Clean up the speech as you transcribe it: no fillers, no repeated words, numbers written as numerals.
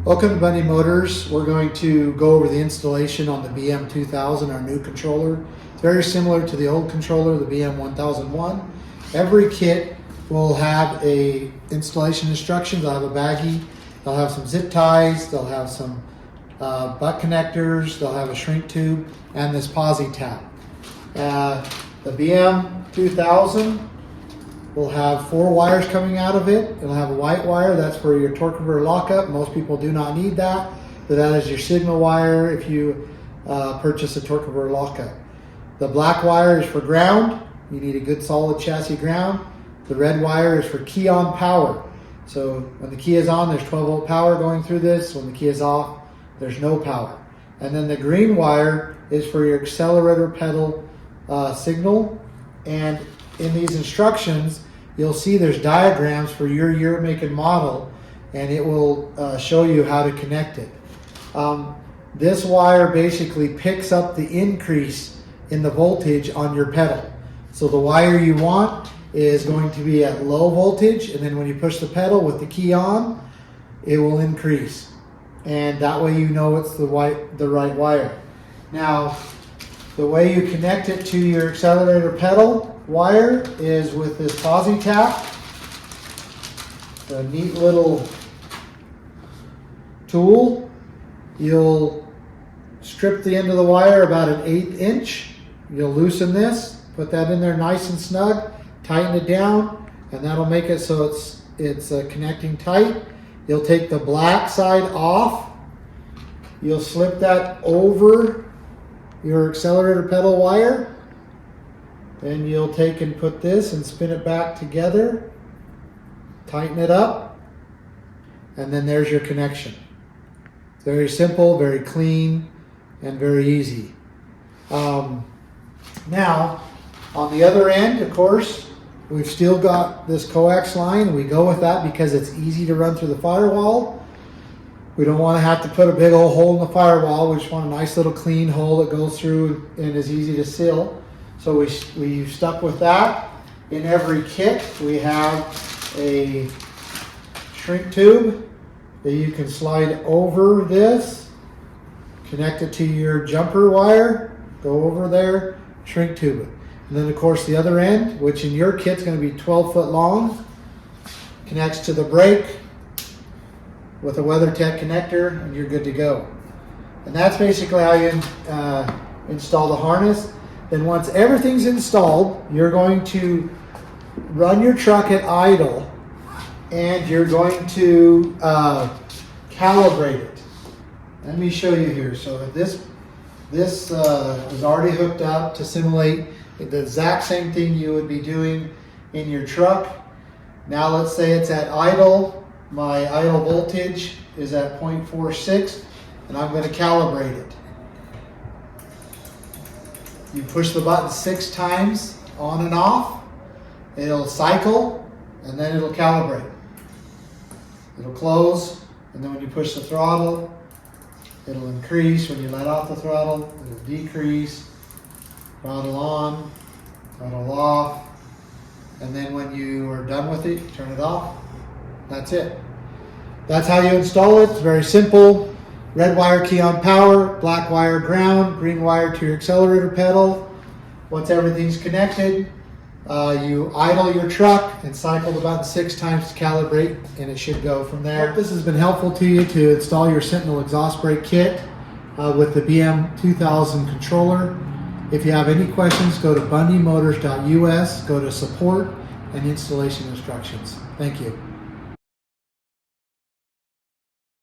Welcome to Bundy Motors. We're going to go over the installation on the BM2000, our new controller. It's very similar to the old controller, the BM1001. Every kit will have a installation instructions. They'll have a baggie, they'll have some zip ties, they'll have some butt connectors, they'll have a shrink tube, and this posi tap. The BM2000 will have 4 wires coming out of it. It'll have a white wire, that's for your torque converter lockup. Most people do not need that, but that is your signal wire if you purchase a torque converter lockup. The black wire is for ground. You need a good solid chassis ground. The red wire is for key on power. So when the key is on, there's 12 volt power going through this. When the key is off, there's no power. And then the green wire is for your accelerator pedal signal. And in these instructions, you'll see there's diagrams for your year, make, and model, and it will show you how to connect it. This wire basically picks up the increase in the voltage on your pedal. So the wire you want is going to be at low voltage, and then when you push the pedal with the key on, it will increase. And that way you know it's the right wire. Now, the way you connect it to your accelerator pedal wire is with this posi tap. A neat little tool. You'll strip the end of the wire about 1/8 inch. You'll loosen this, put that in there nice and snug, tighten it down, and that'll make it so it's connecting tight. You'll take the black side off. You'll slip that over your accelerator pedal wire. Then you'll take and put this and spin it back together, tighten it up, and then there's your connection. It's very simple, very clean, and very easy. Now, on the other end, of course, we've still got this coax line. We go with that because it's easy to run through the firewall. We don't want to have to put a big old hole in the firewall. We just want a nice little clean hole that goes through and is easy to seal. So we've stuck with that. In every kit, we have a shrink tube that you can slide over this, connect it to your jumper wire, go over there, shrink tube it. And then of course the other end, which in your kit's going to be 12 foot long, connects to the brake with a WeatherTech connector, and you're good to go. And that's basically how you install the harness. Then once everything's installed, you're going to run your truck at idle, and you're going to calibrate it. Let me show you here. So this is already hooked up to simulate the exact same thing you would be doing in your truck. Now let's say it's at idle. My idle voltage is at 0.46, and I'm going to calibrate it. You push the button 6 times on and off, it'll cycle, and then it'll calibrate. It'll close, and then when you push the throttle, it'll increase. When you let off the throttle, it'll decrease. Throttle on, throttle off, and then when you are done with it, turn it off. That's it. That's how you install it. It's very simple. Red wire key on power, black wire ground, green wire to your accelerator pedal. Once everything's connected, you idle your truck and cycle the button 6 times to calibrate, and it should go from there. This has been helpful to you to install your Sentinel exhaust brake kit with the BM2000 controller. If you have any questions, go to bundymotors.us, go to support and installation instructions. Thank you.